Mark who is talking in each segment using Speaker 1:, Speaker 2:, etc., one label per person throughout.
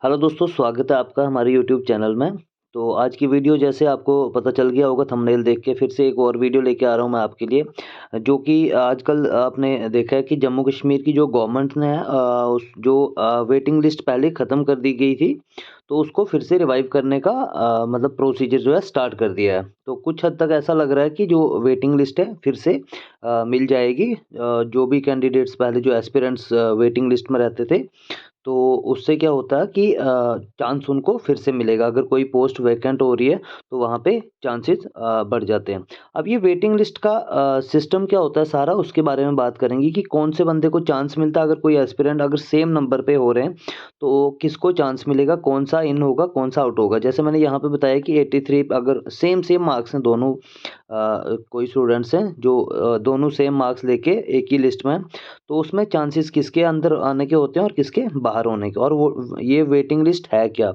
Speaker 1: Hello दोस्तों, स्वागत है आपका हमारे यूट्यूब चैनल में। तो आज की वीडियो जैसे आपको पता चल गया होगा थंबनेल देख के, फिर से एक और वीडियो लेके आ रहा हूँ मैं आपके लिए, जो कि आजकल आपने देखा है कि जम्मू कश्मीर की जो गवर्नमेंट ने उस जो वेटिंग लिस्ट पहले ख़त्म कर दी गई थी, तो उसको फिर से रिवाइव करने का मतलब प्रोसीजर जो है स्टार्ट कर दिया है। तो कुछ हद तक ऐसा लग रहा है कि जो वेटिंग लिस्ट है फिर से मिल जाएगी। जो भी कैंडिडेट्स पहले जो एस्पिरेंट्स वेटिंग लिस्ट में रहते थे, तो उससे क्या होता है कि चांस उनको फिर से मिलेगा। अगर कोई पोस्ट वैकेंट हो रही है तो वहाँ पे चांसेस बढ़ जाते हैं। अब ये वेटिंग लिस्ट का सिस्टम क्या होता है सारा, उसके बारे में बात करेंगे कि कौन से बंदे को चांस मिलता है। अगर कोई एस्पिरेंट अगर सेम नंबर पे हो रहे हैं तो किसको चांस मिलेगा, कौन सा इन होगा कौन सा आउट होगा। जैसे मैंने यहाँ पे बताया कि 83 अगर सेम सेम मार्क्स हैं दोनों, कोई स्टूडेंट्स हैं जो दोनों सेम मार्क्स लेके एक ही लिस्ट में हैं, तो उसमें चांसेस किसके अंदर आने के होते हैं और किसके बाहर होने के। और वो ये वेटिंग लिस्ट है क्या,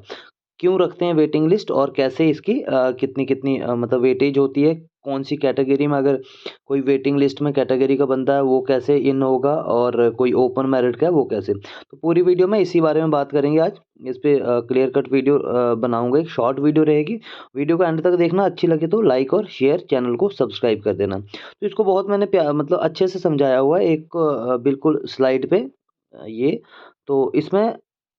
Speaker 1: क्यों रखते हैं वेटिंग लिस्ट, और कैसे इसकी कितनी कितनी मतलब वेटेज होती है, कौन सी कैटेगरी में अगर कोई वेटिंग लिस्ट में कैटेगरी का बंदा है वो कैसे इन होगा, और कोई ओपन मेरिट का है वो कैसे। तो पूरी वीडियो में इसी बारे में बात करेंगे आज। इस पे क्लियर कट वीडियो बनाऊंगा, एक शॉर्ट वीडियो रहेगी। वीडियो को एंड तक देखना, अच्छी लगे तो लाइक और शेयर, चैनल को सब्सक्राइब कर देना। तो इसको बहुत मैंने मतलब अच्छे से समझाया हुआ है एक बिल्कुल स्लाइड पे ये। तो इसमें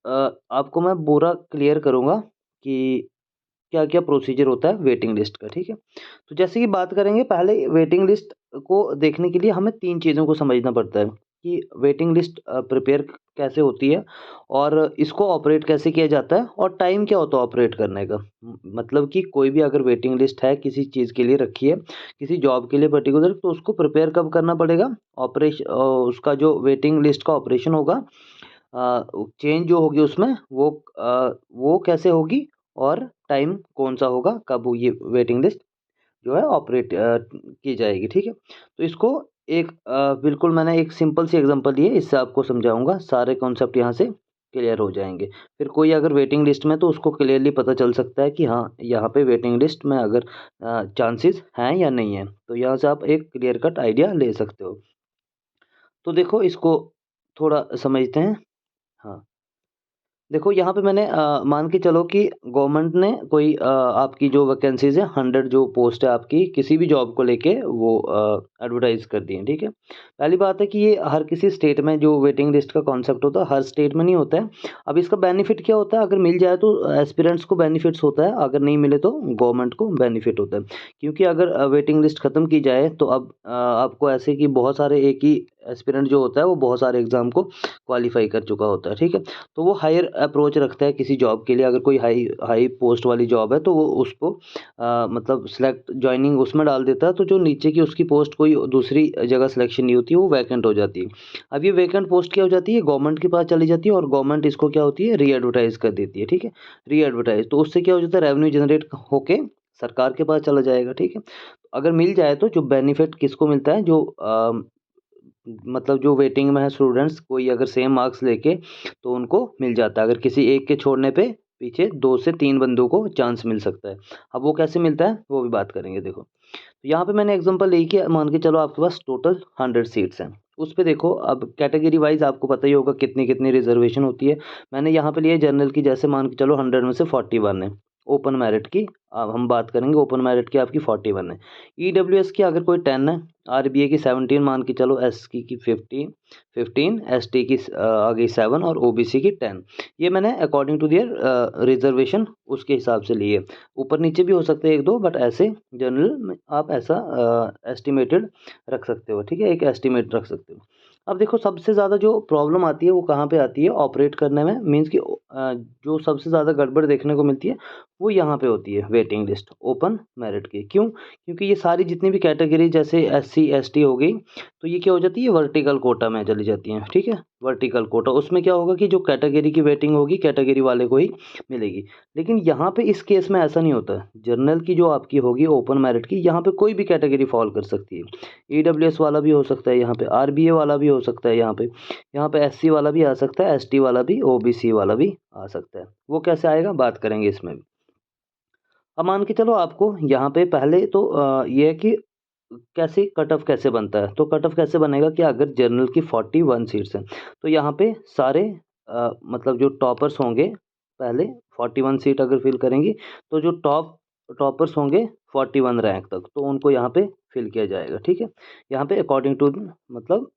Speaker 1: आपको मैं पूरा क्लियर करूँगा कि क्या-क्या प्रोसीजर होता है वेटिंग लिस्ट का, ठीक है? तो जैसे कि बात करेंगे, पहले वेटिंग लिस्ट को देखने के लिए हमें 3 चीज़ों को समझना पड़ता है कि वेटिंग लिस्ट प्रिपेयर कैसे होती है, और इसको ऑपरेट कैसे किया जाता है, और टाइम क्या होता है ऑपरेट करने का। मतलब कि कोई भी अगर वेटिंग लिस्ट है किसी चीज़ के लिए रखी है, किसी जॉब के लिए पर्टिकुलर, तो उसको प्रिपेयर कब करना पड़ेगा। उसका जो वेटिंग लिस्ट का ऑपरेशन होगा, चेंज जो होगी उसमें वो कैसे होगी, और टाइम कौन-सा होगा, कब वो ये वेटिंग लिस्ट जो है ऑपरेट की जाएगी, ठीक है? तो इसको एक बिल्कुल मैंने एक सिंपल सी एग्ज़ाम्पल ली है, इससे आपको समझाऊँगा, सारे कॉन्सेप्ट यहाँ से क्लियर हो जाएँगे। फिर कोई अगर वेटिंग लिस्ट में, तो उसको क्लियरली पता चल सकता है कि हाँ, यहाँ पे वेटिंग लिस्ट में अगर चांसेस हैं या नहीं हैं। तो यहाँ से आप एक क्लियर कट आइडिया ले सकते हो। तो देखो, इसको थोड़ा समझते हैं। हाँ। देखो, यहाँ पे मैंने मान के चलो कि गवर्नमेंट ने कोई आपकी जो वैकेंसीज़ है, 100 जो पोस्ट है आपकी किसी भी जॉब को लेके, वो एडवर्टाइज़ कर दी है, ठीक है? पहली बात है कि ये हर किसी स्टेट में जो वेटिंग लिस्ट का कॉन्सेप्ट होता है, हर स्टेट में नहीं होता है। अब इसका बेनिफिट क्या होता है, अगर मिल जाए तो एस्पिरेंट्स को बेनिफिट्स होता है, अगर नहीं मिले तो गवर्नमेंट को बेनिफिट होता है। क्योंकि अगर वेटिंग लिस्ट खत्म की जाए तो अब आपको ऐसे कि बहुत सारे एक ही एस्पिरेंट जो होता है वो बहुत सारे एग्ज़ाम को क्वालीफाई कर चुका होता है, ठीक है? तो वो हायर अप्रोच रखता है किसी जॉब के लिए। अगर कोई हाई हाई पोस्ट वाली जॉब है तो वो उसको मतलब सिलेक्ट जॉइनिंग उसमें डाल देता है, तो जो नीचे की उसकी पोस्ट कोई दूसरी जगह सिलेक्शन नहीं होती है, वो वैकेंट हो जाती है। अब ये वैकेंट पोस्ट क्या हो जाती है, गवर्नमेंट के पास चली जाती है, और गवर्नमेंट इसको क्या होती है, री एडवर्टाइज कर देती है, ठीक है? री एडवर्टाइज, तो उससे क्या हो जाता है, रेवेन्यू जनरेट होके सरकार के पास चला जाएगा, ठीक है? अगर मिल जाए तो जो बेनिफिट किसको मिलता है, जो मतलब जो वेटिंग में है स्टूडेंट्स, कोई अगर सेम मार्क्स लेके, तो उनको मिल जाता है। अगर किसी एक के छोड़ने पे पीछे 2 से 3 बंदों को चांस मिल सकता है। अब वो कैसे मिलता है वो भी बात करेंगे, देखो। तो यहाँ पे मैंने एग्जांपल ली कि मान के चलो आपके पास टोटल 100 सीट्स हैं। उस पे देखो, अब कैटेगरी वाइज़ आपको पता ही होगा कितनी-कितनी रिज़र्वेशन होती है। मैंने यहाँ पे लिया है जनरल की, जैसे मान के चलो 100 में से 41 है। ओपन मेरिट की अब हम बात करेंगे, ओपन मेरिट की आपकी 41 है। ईडब्ल्यूएस की अगर कोई 10 है, आरबीए की 17 मान के चलो, एससी की 15, एसटी की आ गई 7, और ओबीसी की 10। ये मैंने अकॉर्डिंग टू देयर रिज़र्वेशन उसके हिसाब से लिए। ऊपर नीचे भी हो सकते हैं 1-2, बट ऐसे जनरल में आप ऐसा एस्टिमेटेड रख सकते हो, ठीक है? एक एस्टिमेट रख सकते हो। अब देखो, सबसे ज़्यादा जो प्रॉब्लम आती है वो कहाँ पे आती है ऑपरेट करने में, मीन्स कि जो सबसे ज़्यादा गड़बड़ देखने को मिलती है वो यहाँ पे होती है, वेटिंग लिस्ट ओपन मेरिट की। क्यों? क्योंकि ये सारी जितनी भी कैटेगरी, जैसे एससी एसटी हो गई, तो ये क्या हो जाती है, वर्टिकल कोटा में चली जाती हैं, ठीक है? वर्टिकल कोटा, उसमें क्या होगा कि जो कैटेगरी की वेटिंग होगी कैटेगरी वाले को ही मिलेगी। लेकिन यहाँ पे इस केस में ऐसा नहीं होता है। जनरल की जो आपकी होगी ओपन मेरिट की, यहाँ पे कोई भी कैटेगरी फॉल कर सकती है। ईडब्ल्यूएस वाला भी हो सकता है यहाँ पे, आरबीए वाला भी हो सकता है यहाँ पे एससी वाला भी आ सकता है, एसटी वाला भी, ओबीसी वाला भी आ सकता है। वो कैसे आएगा बात करेंगे इसमें भी। अब मान के चलो आपको यहाँ पे पहले तो ये है कि कैसे कट ऑफ कैसे बनता है। तो कट ऑफ कैसे बनेगा कि अगर जनरल की 41 सीट्स हैं, तो यहाँ पे सारे मतलब जो टॉपर्स होंगे, पहले 41 सीट अगर फिल करेंगी तो जो टॉपर्स होंगे 41 रैंक तक, तो उनको यहाँ पे फिल किया जाएगा। ठीक है, यहाँ पे अकॉर्डिंग टू मतलब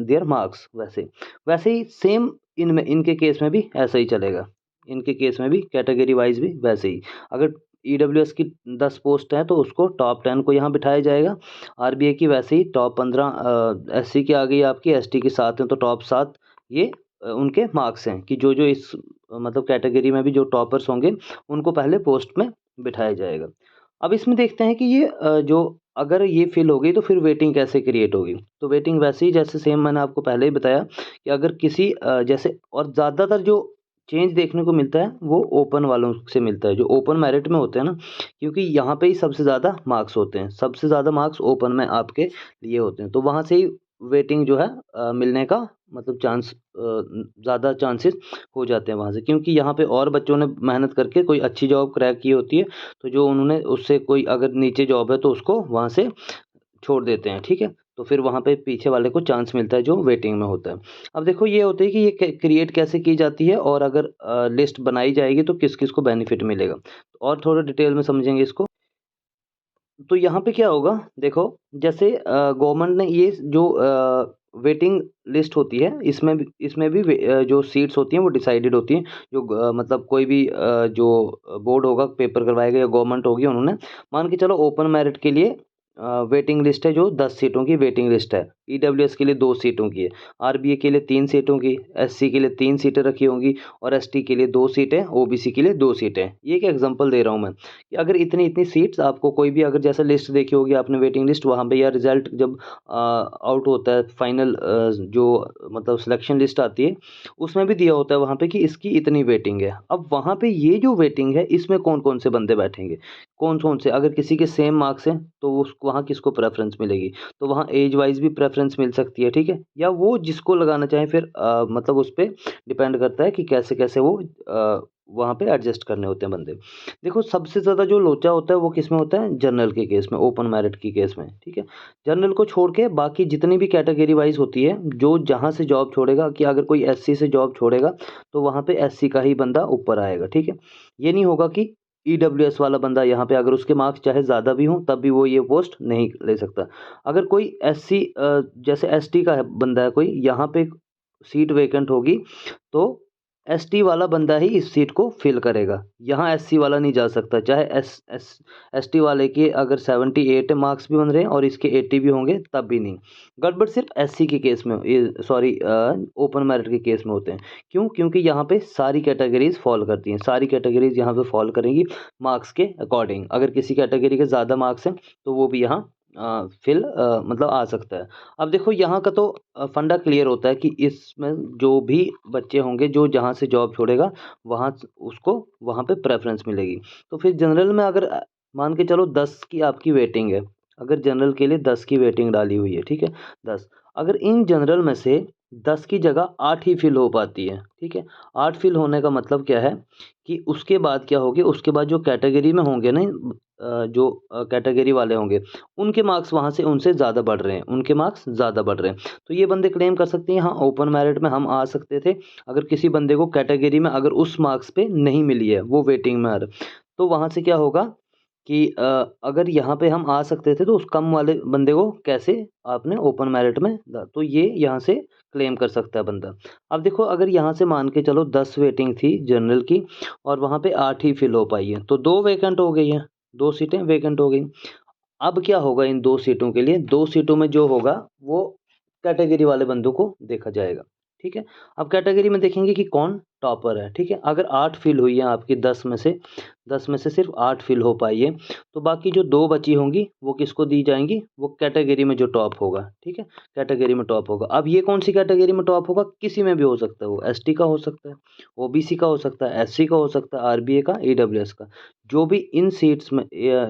Speaker 1: देयर मार्क्स। वैसे ही सेम इनके केस में भी ऐसा ही चलेगा। इनके केस में भी कैटेगरी वाइज भी वैसे ही, अगर ईडब्ल्यूएस की 10 पोस्ट है तो उसको टॉप 10 को यहाँ बिठाया जाएगा। आरबीए की वैसे ही टॉप 15 एससी की आ गई आपकी, एसटी की 7 हैं तो टॉप 7 ये उनके मार्क्स हैं कि जो जो इस मतलब कैटेगरी में भी जो टॉपर्स होंगे उनको पहले पोस्ट में बिठाया जाएगा। अब इसमें देखते हैं कि ये जो अगर ये फिल हो गई तो फिर वेटिंग कैसे क्रिएट होगी। तो वेटिंग वैसे ही जैसे सेम मैंने आपको पहले ही बताया कि अगर किसी जैसे, और ज़्यादातर जो चेंज देखने को मिलता है वो ओपन वालों से मिलता है, जो ओपन मेरिट में होते हैं ना, क्योंकि यहाँ पे ही सबसे ज़्यादा मार्क्स होते हैं, सबसे ज़्यादा मार्क्स ओपन में आपके लिए होते हैं, तो वहाँ से ही वेटिंग जो है मिलने का मतलब चांस ज़्यादा चांसेस हो जाते हैं वहाँ से, क्योंकि यहाँ पे और बच्चों ने मेहनत करके कोई अच्छी जॉब क्रैक की होती है, तो जो उन्होंने उससे कोई अगर नीचे जॉब है तो उसको वहाँ से छोड़ देते हैं। ठीक है, तो फिर वहाँ पे पीछे वाले को चांस मिलता है जो वेटिंग में होता है। अब देखो ये होता है कि ये क्रिएट कैसे की जाती है, और अगर लिस्ट बनाई जाएगी तो किस किस को बेनिफिट मिलेगा, और थोड़ा डिटेल में समझेंगे इसको। तो यहाँ पे क्या होगा, देखो जैसे गवर्नमेंट ने ये जो वेटिंग लिस्ट होती है, इसमें भी जो सीट्स होती हैं वो डिसाइडेड होती हैं, जो मतलब कोई भी जो बोर्ड होगा पेपर करवाएगा या गवर्नमेंट होगी, उन्होंने मान के चलो ओपन मेरिट के लिए वेटिंग लिस्ट है जो 10 सीटों की वेटिंग लिस्ट है, ईडब्ल्यूएस के लिए 2 सीटों की है, आरबीए के लिए 3 सीटों की, एससी के लिए 3 सीटें रखी होंगी, और एसटी के लिए 2 सीटें, ओबीसी के लिए 2 सीटें। ये एक एग्जांपल दे रहा हूँ मैं कि अगर इतनी इतनी सीट्स आपको कोई भी, अगर जैसे लिस्ट देखी होगी आपने वेटिंग लिस्ट, वहाँ पे या रिजल्ट जब आउट होता है फाइनल जो मतलब सिलेक्शन लिस्ट आती है, उसमें भी दिया होता है वहाँ पे कि इसकी इतनी वेटिंग है। अब वहाँ पे ये जो वेटिंग है इसमें कौन कौन से बंदे बैठेंगे, कौन कौन से, अगर किसी के सेम मार्क्स हैं तो उसको वहाँ किसको प्रेफरेंस मिलेगी, तो वहाँ एज वाइज भी प्रेफरेंस मिल सकती है। ठीक है, या वो जिसको लगाना चाहे, फिर मतलब उस पर डिपेंड करता है कि कैसे कैसे वो वहाँ पे एडजस्ट करने होते हैं बंदे। देखो सबसे ज़्यादा जो लोचा होता है वो किस में होता है, जनरल के केस में, ओपन मेरिट की केस में। ठीक है, जनरल को छोड़ के बाकी जितनी भी कैटेगरी वाइज होती है, जो जहाँ से जॉब छोड़ेगा, कि अगर कोई एससी से जॉब छोड़ेगा तो वहाँ पे एससी का ही बंदा ऊपर आएगा। ठीक है, ये नहीं होगा कि ईडब्ल्यूएस वाला बंदा यहाँ पे अगर उसके मार्क्स चाहे ज़्यादा भी हों तब भी वो ये पोस्ट नहीं ले सकता। अगर कोई एससी जैसे एसटी का है बंदा है कोई, यहाँ पे सीट वैकेंट होगी तो एसटी वाला बंदा ही इस सीट को फिल करेगा, यहाँ एससी वाला नहीं जा सकता, चाहे एसटी वाले के अगर 78 मार्क्स भी बन रहे हैं और इसके 80 भी होंगे तब भी नहीं। गड़बड़ सिर्फ एससी के केस में, सॉरी ओपन मेरिट के केस में होते हैं। क्यों, क्योंकि यहाँ पे सारी कैटेगरीज फॉल करती हैं, सारी कैटेगरीज यहाँ पे फॉल करेंगी मार्क्स के अकॉर्डिंग। अगर किसी कैटेगरी के ज़्यादा मार्क्स हैं तो वो भी यहाँ फिल मतलब आ सकता है। अब देखो यहाँ का तो फंडा क्लियर होता है कि इसमें जो भी बच्चे होंगे जो जहाँ से जॉब छोड़ेगा वहाँ उसको वहाँ पे प्रेफरेंस मिलेगी। तो फिर जनरल में अगर मान के चलो 10 की आपकी वेटिंग है, अगर जनरल के लिए 10 की वेटिंग डाली हुई है, ठीक है 10, अगर इन जनरल में से 10 की जगह 8 ही फिल हो पाती है, ठीक है 8 फिल होने का मतलब क्या है कि उसके बाद क्या होगी, उसके बाद जो कैटेगरी में होंगे ना जो कैटेगरी वाले होंगे उनके मार्क्स वहाँ से उनसे ज़्यादा बढ़ रहे हैं, उनके मार्क्स ज़्यादा बढ़ रहे हैं, तो ये बंदे क्लेम कर सकते हैं हाँ ओपन मेरिट में हम आ सकते थे। अगर किसी बंदे को कैटेगरी में अगर उस मार्क्स पे नहीं मिली है, वो वेटिंग में आ रहा, तो वहाँ से क्या होगा कि अगर यहाँ पे हम आ सकते थे तो उस कम वाले बंदे को कैसे आपने ओपन मेरिट में तो ये यहाँ से क्लेम कर सकता है बंदा। अब देखो अगर यहाँ से मान के चलो 10 वेटिंग थी जनरल की और वहाँ पे 8 ही फिल हो पाई है, तो 2 वैकेंट हो गई हैं, 2 सीटें वैकेंट हो गई। अब क्या होगा इन 2 सीटों के लिए, 2 सीटों में जो होगा वो कैटेगरी वाले बंदों को देखा जाएगा। ठीक है, अब कैटेगरी में देखेंगे कि कौन टॉपर है। ठीक है, अगर 8 फिल हुई है आपकी 10 में से सिर्फ 8 फिल हो पाई है, तो बाकी जो 2 बची होंगी वो किसको दी जाएंगी, वो कैटेगरी में जो टॉप होगा। ठीक है, कैटेगरी में टॉप होगा। अब ये कौन सी कैटेगरी में टॉप होगा, किसी में भी हो सकता है, वो एसटी का हो सकता है, ओबीसी का हो सकता है, एससी का हो सकता है, आरबीए का, ईडब्ल्यूएस का, जो भी इन सीट्स में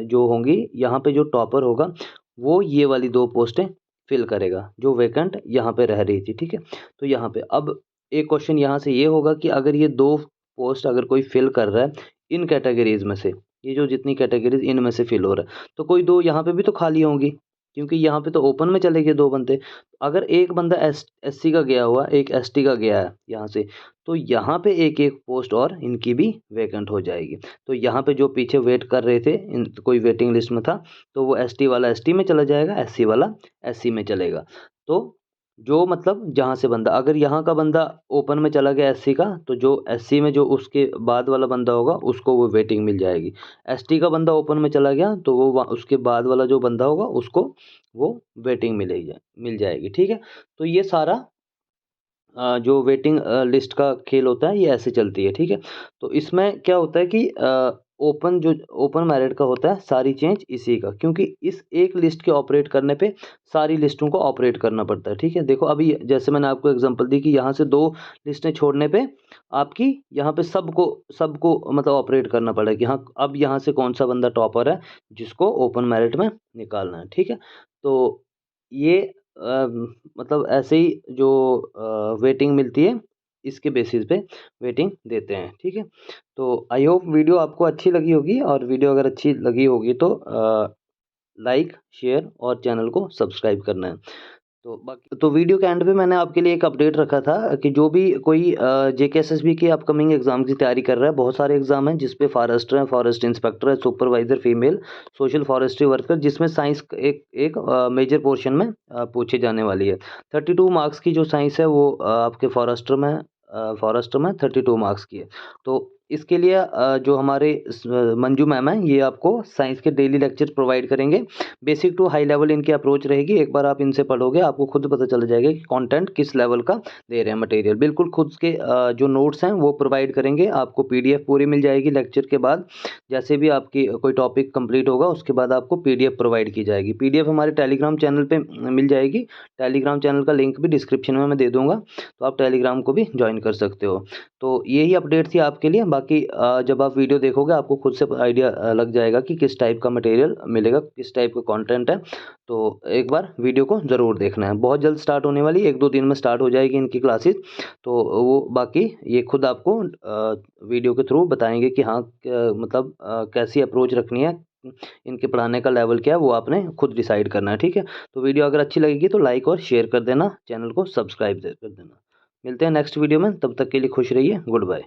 Speaker 1: जो होंगी यहाँ पे जो टॉपर होगा वो ये वाली 2 पोस्टें फिल करेगा जो वैकेंट यहाँ पे रह रही थी। ठीक है, तो यहाँ पे अब एक क्वेश्चन यहाँ से ये होगा कि अगर ये 2 पोस्ट अगर कोई फिल कर रहा है इन कैटेगरीज में से, ये जो जितनी कैटेगरीज इनमें से फिल हो रहा है, तो कोई 2 यहाँ पे भी तो खाली होंगी, क्योंकि यहाँ पे तो ओपन में चले गए 2 बंदे। अगर एक बंदा एससी का गया हुआ, एक एसटी का गया है यहाँ से, तो यहाँ पे एक-एक पोस्ट और इनकी भी वैकेंट हो जाएगी। तो यहाँ पे जो पीछे वेट कर रहे थे, इन कोई वेटिंग लिस्ट में था, तो वो एसटी वाला एसटी में चला जाएगा, एससी वाला एससी में चलेगा। तो जो मतलब जहाँ से बंदा, अगर यहाँ का बंदा ओपन में चला गया एससी का, तो जो एससी में जो उसके बाद वाला बंदा होगा उसको वो वेटिंग मिल जाएगी। एसटी का बंदा ओपन में चला गया तो वो उसके बाद वाला जो बंदा होगा उसको वो वेटिंग मिल जाएगी। ठीक है, तो ये सारा जो वेटिंग लिस्ट का खेल होता है ये ऐसे चलती है। ठीक है, तो इसमें क्या होता है कि ओपन मेरिट का होता है सारी चेंज इसी का, क्योंकि इस एक लिस्ट के ऑपरेट करने पे सारी लिस्टों को ऑपरेट करना पड़ता है। ठीक है, देखो अभी जैसे मैंने आपको एग्जांपल दी कि यहाँ से 2 लिस्टें छोड़ने पे आपकी यहाँ पे सबको सबको मतलब ऑपरेट करना पड़ा कि हाँ अब यहाँ से कौन सा बंदा टॉपर है जिसको ओपन मेरिट में निकालना है। ठीक है, तो ये मतलब ऐसे ही जो वेटिंग मिलती है इसके बेसिस पे वेटिंग देते हैं। ठीक है, तो आई होप वीडियो आपको अच्छी लगी होगी, और वीडियो अगर अच्छी लगी होगी तो लाइक, शेयर और चैनल को सब्सक्राइब करना है। तो बाकी तो वीडियो के एंड पे मैंने आपके लिए एक अपडेट रखा था कि जो भी कोई जेकेएसएसबी की अपकमिंग एग्जाम की तैयारी कर रहा है, बहुत सारे एग्जाम हैं जिसपे फॉरेस्टर है, फॉरेस्ट इंस्पेक्टर है, supervisor female, social forestry worker, जिसमें साइंस एक एक मेजर पोर्शन में पूछे जाने वाली है। 32 मार्क्स की जो साइंस है वो आपके फॉरेस्टर में 32 मार्क्स की है। तो इसके लिए जो हमारे मंजू मैम हैं ये आपको साइंस के डेली लेक्चर प्रोवाइड करेंगे। बेसिक टू हाई लेवल इनकी अप्रोच रहेगी। एक बार आप इनसे पढ़ोगे आपको खुद पता चल जाएगा कि कंटेंट किस लेवल का दे रहे हैं मटेरियल। बिल्कुल खुद के जो नोट्स हैं वो प्रोवाइड करेंगे, आपको पीडीएफ पूरी मिल जाएगी लेक्चर के बाद। जैसे भी आपकी कोई टॉपिक कंप्लीट होगा उसके बाद आपको पीडीएफ प्रोवाइड की जाएगी। पीडीएफ हमारे टेलीग्राम चैनल पे मिल जाएगी। टेलीग्राम चैनल का लिंक भी डिस्क्रिप्शन में मैं दे दूंगा, तो आप टेलीग्राम को भी ज्वाइन कर सकते हो। तो यही अपडेट थी आपके लिए। बाकी जब आप वीडियो देखोगे आपको खुद से आइडिया लग जाएगा कि किस टाइप का मटेरियल मिलेगा, किस टाइप का कंटेंट है। तो एक बार वीडियो को ज़रूर देखना है। बहुत जल्द स्टार्ट होने वाली, 1-2 दिन में स्टार्ट हो जाएगी इनकी क्लासेस। तो वो बाकी ये खुद आपको वीडियो के थ्रू बताएंगे कि हाँ मतलब कैसी अप्रोच रखनी है, इनके पढ़ाने का लेवल क्या है वो आपने खुद डिसाइड करना है। ठीक है, तो वीडियो अगर अच्छी लगेगी तो लाइक और शेयर कर देना, चैनल को सब्सक्राइब कर देना। मिलते हैं नेक्स्ट वीडियो में, तब तक के लिए खुश रहिए। Good bye.